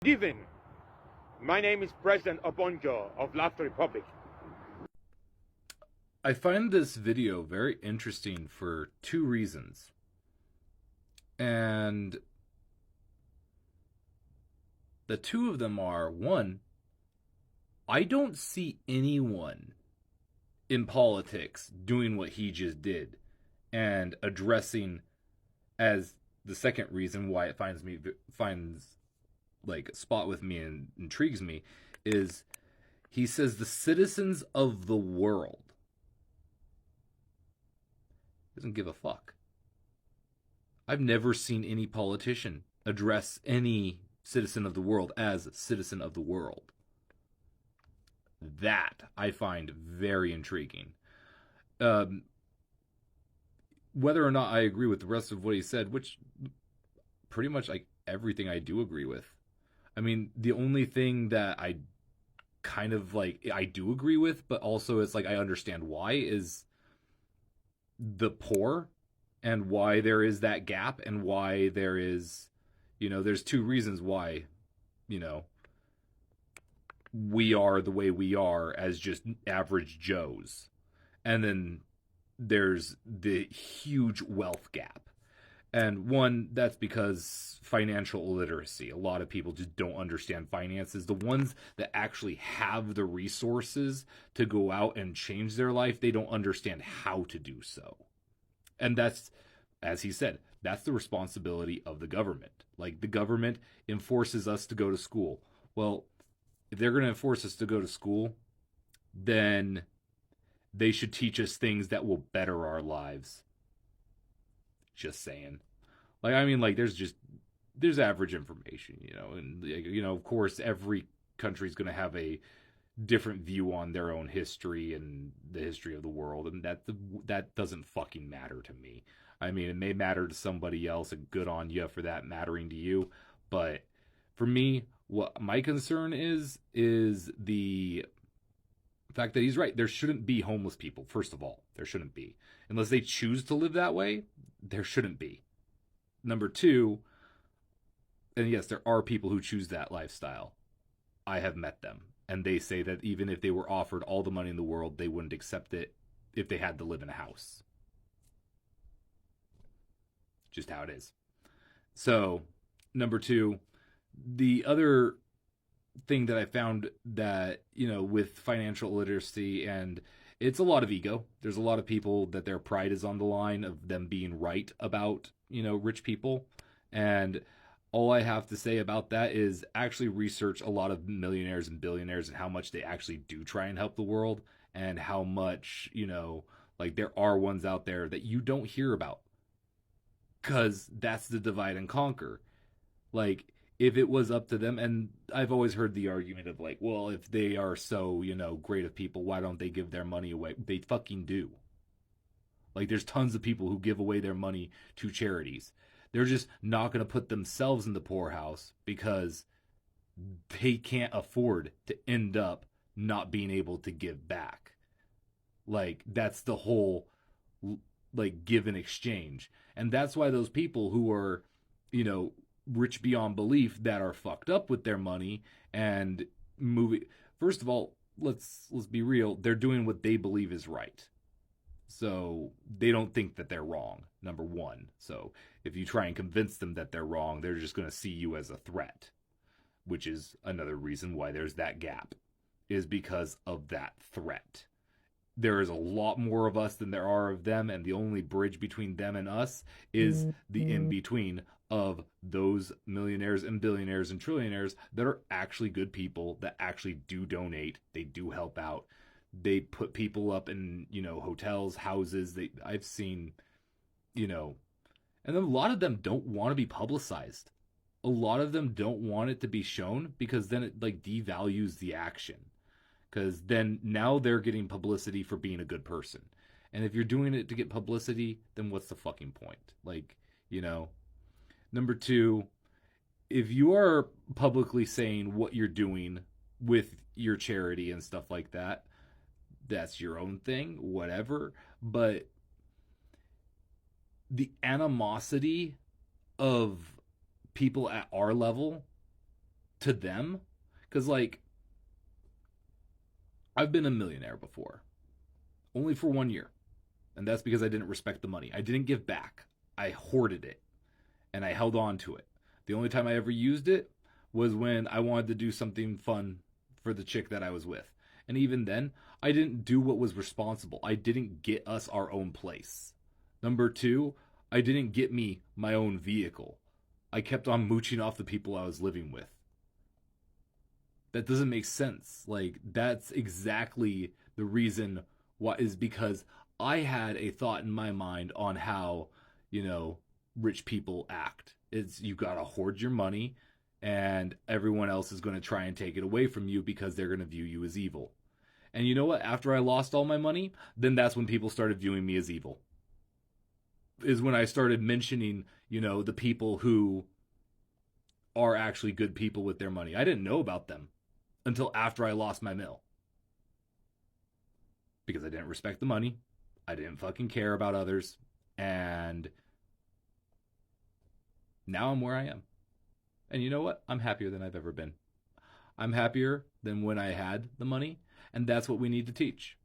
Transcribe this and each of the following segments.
Good evening. My name is President Obonjo of Laughter Republic. I find this video very interesting for two reasons. And the two of them are one, I don't see anyone in politics doing what he just did and addressing as the second reason why it finds like a spot with me and intrigues me is he says the citizens of the world. Doesn't give a fuck. I've never seen any politician address any citizen of the world as citizen of the world. That I find very intriguing. Whether or not I agree with the rest of what he said, which pretty much like everything I do agree with. I mean, the only thing that I kind of like I do agree with, but also it's like I understand why is the poor and why there is that gap and why there is, there's two reasons why, you know, we are the way we are as just average Joes. And then there's the huge wealth gap. And one, that's because financial illiteracy. A lot of people just don't understand finances. The ones that actually have the resources to go out and change their life, they don't understand how to do so. And that's, as he said, that's the responsibility of the government. Like, the government enforces us to go to school. Well, if they're going to enforce us to go to school, then they should teach us things that will better our lives. Just saying. Like, I mean, like, there's average information, and, of course, every country's going to have a different view on their own history and the history of the world, and that doesn't fucking matter to me. I mean, it may matter to somebody else, and good on you for that mattering to you, but for me, what my concern is the fact that he's right. There shouldn't be homeless people, first of all. There shouldn't be. Unless they choose to live that way, there shouldn't be. Number two, and yes, there are people who choose that lifestyle. I have met them. And they say that even if they were offered all the money in the world, they wouldn't accept it if they had to live in a house. Just how it is. So, number two, the other thing that I found that, with financial literacy, and it's a lot of ego. There's a lot of people that their pride is on the line of them being right about, rich people. And all I have to say about that is actually research a lot of millionaires and billionaires and how much they actually do try and help the world, and how much, like there are ones out there that you don't hear about. Because that's the divide and conquer. Like, if it was up to them, and I've always heard the argument of like, well, if they are so, great of people, why don't they give their money away? They fucking do. Like, there's tons of people who give away their money to charities. They're just not going to put themselves in the poorhouse because they can't afford to end up not being able to give back. Like, that's the whole, like, give and exchange. And that's why those people who are, rich beyond belief, that are fucked up with their money and moving. First of all, let's be real. They're doing what they believe is right. So they don't think that they're wrong, number one. So if you try and convince them that they're wrong, they're just going to see you as a threat, which is another reason why there's that gap, is because of that threat. There is a lot more of us than there are of them, and the only bridge between them and us is the in-between of those millionaires and billionaires and trillionaires that are actually good people, that actually do donate, they do help out, they put people up in, hotels, houses. I've seen, and then a lot of them don't want to be publicized. A lot of them don't want it to be shown because then it like devalues the action. Because then now they're getting publicity for being a good person. And if you're doing it to get publicity, then what's the fucking point? Like, Number two, if you are publicly saying what you're doing with your charity and stuff like that, that's your own thing, whatever. But the animosity of people at our level to them, because like I've been a millionaire before, only for 1 year, and that's because I didn't respect the money. I didn't give back. I hoarded it, and I held on to it. The only time I ever used it was when I wanted to do something fun for the chick that I was with. And even then, I didn't do what was responsible. I didn't get us our own place. Number two, I didn't get me my own vehicle. I kept on mooching off the people I was living with. That doesn't make sense. Like, that's exactly the reason why, is because I had a thought in my mind on how, rich people act. It's, you gotta hoard your money, and everyone else is going to try and take it away from you because they're going to view you as evil. And you know what? After I lost all my money, then that's when people started viewing me as evil. Is when I started mentioning, the people who are actually good people with their money. I didn't know about them until after I lost my mill. Because I didn't respect the money. I didn't fucking care about others. And now I'm where I am. And you know what? I'm happier than I've ever been. I'm happier than when I had the money. And that's what we need to teach.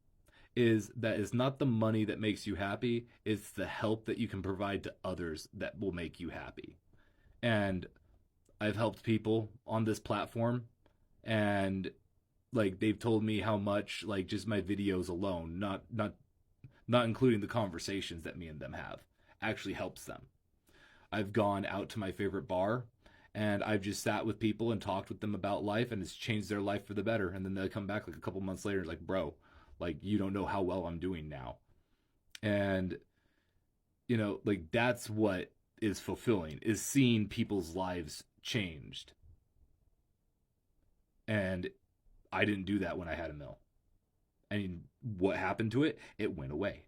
Is that it's not the money that makes you happy. It's the help that you can provide to others that will make you happy. And I've helped people on this platform. And like, they've told me how much, like, just my videos alone, not including the conversations that me and them have, actually helps them. I've gone out to my favorite bar, and I've just sat with people and talked with them about life, and it's changed their life for the better. And then they come back like a couple months later and it's like, bro, like, you don't know how well I'm doing now. And, like, that's what is fulfilling, is seeing people's lives changed. And I didn't do that when I had a mill. And what happened to it? It went away.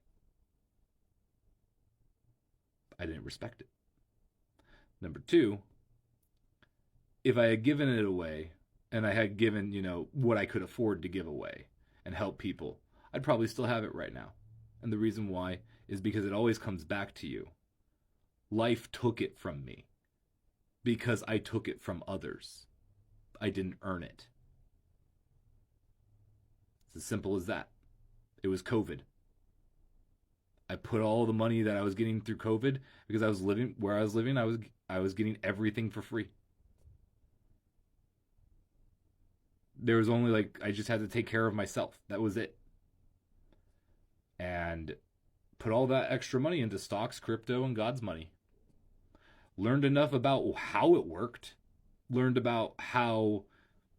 I didn't respect it. Number two, if I had given it away and I had given, what I could afford to give away and help people, I'd probably still have it right now. And the reason why is because it always comes back to you. Life took it from me because I took it from others. I didn't earn it. It's as simple as that. It was COVID. I put all the money that I was getting through COVID because I was living where I was living. I was getting everything for free. There was only I just had to take care of myself. That was it. And put all that extra money into stocks, crypto, and God's money. Learned enough about how it worked. Learned about how,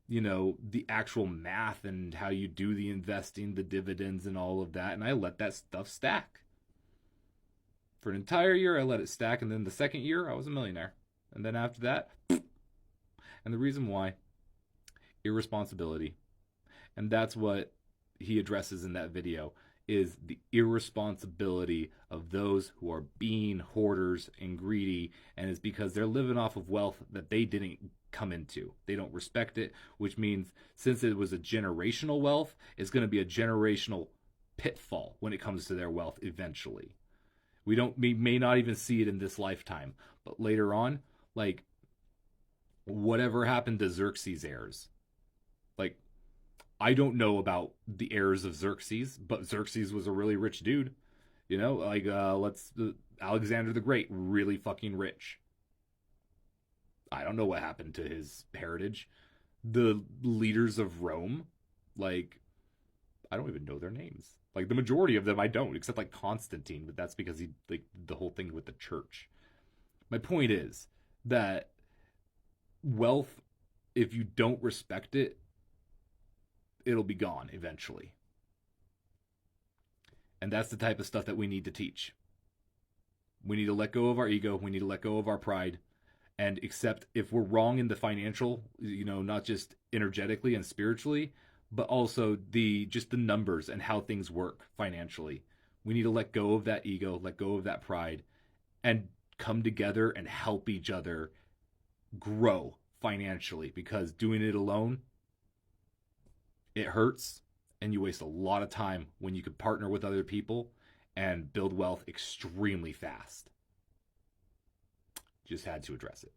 the actual math and how you do the investing, the dividends and all of that. And I let that stuff stack. For an entire year, I let it stack. And then the second year, I was a millionaire. And then after that, and the reason why, irresponsibility. And that's what he addresses in that video, is the irresponsibility of those who are being hoarders and greedy. And it's because they're living off of wealth that they didn't come into. They don't respect it, which means since it was a generational wealth, it's going to be a generational pitfall when it comes to their wealth eventually. We may not even see it in this lifetime, but later on, like, whatever happened to Xerxes' heirs, like, I don't know about the heirs of Xerxes, but Xerxes was a really rich dude. Alexander the Great, really fucking rich. I don't know what happened to his heritage. The leaders of Rome, I don't even know their names. The majority of them I don't, except Constantine, but that's because he, the whole thing with the church. My point is that wealth, if you don't respect it, it'll be gone eventually. And that's the type of stuff that we need to teach. We need to let go of our ego. We need to let go of our pride and accept if we're wrong in the financial, not just energetically and spiritually, but also just the numbers and how things work financially. We need to let go of that ego, let go of that pride, and come together and help each other grow financially, because doing it alone, it hurts, and you waste a lot of time when you could partner with other people and build wealth extremely fast. Just had to address it.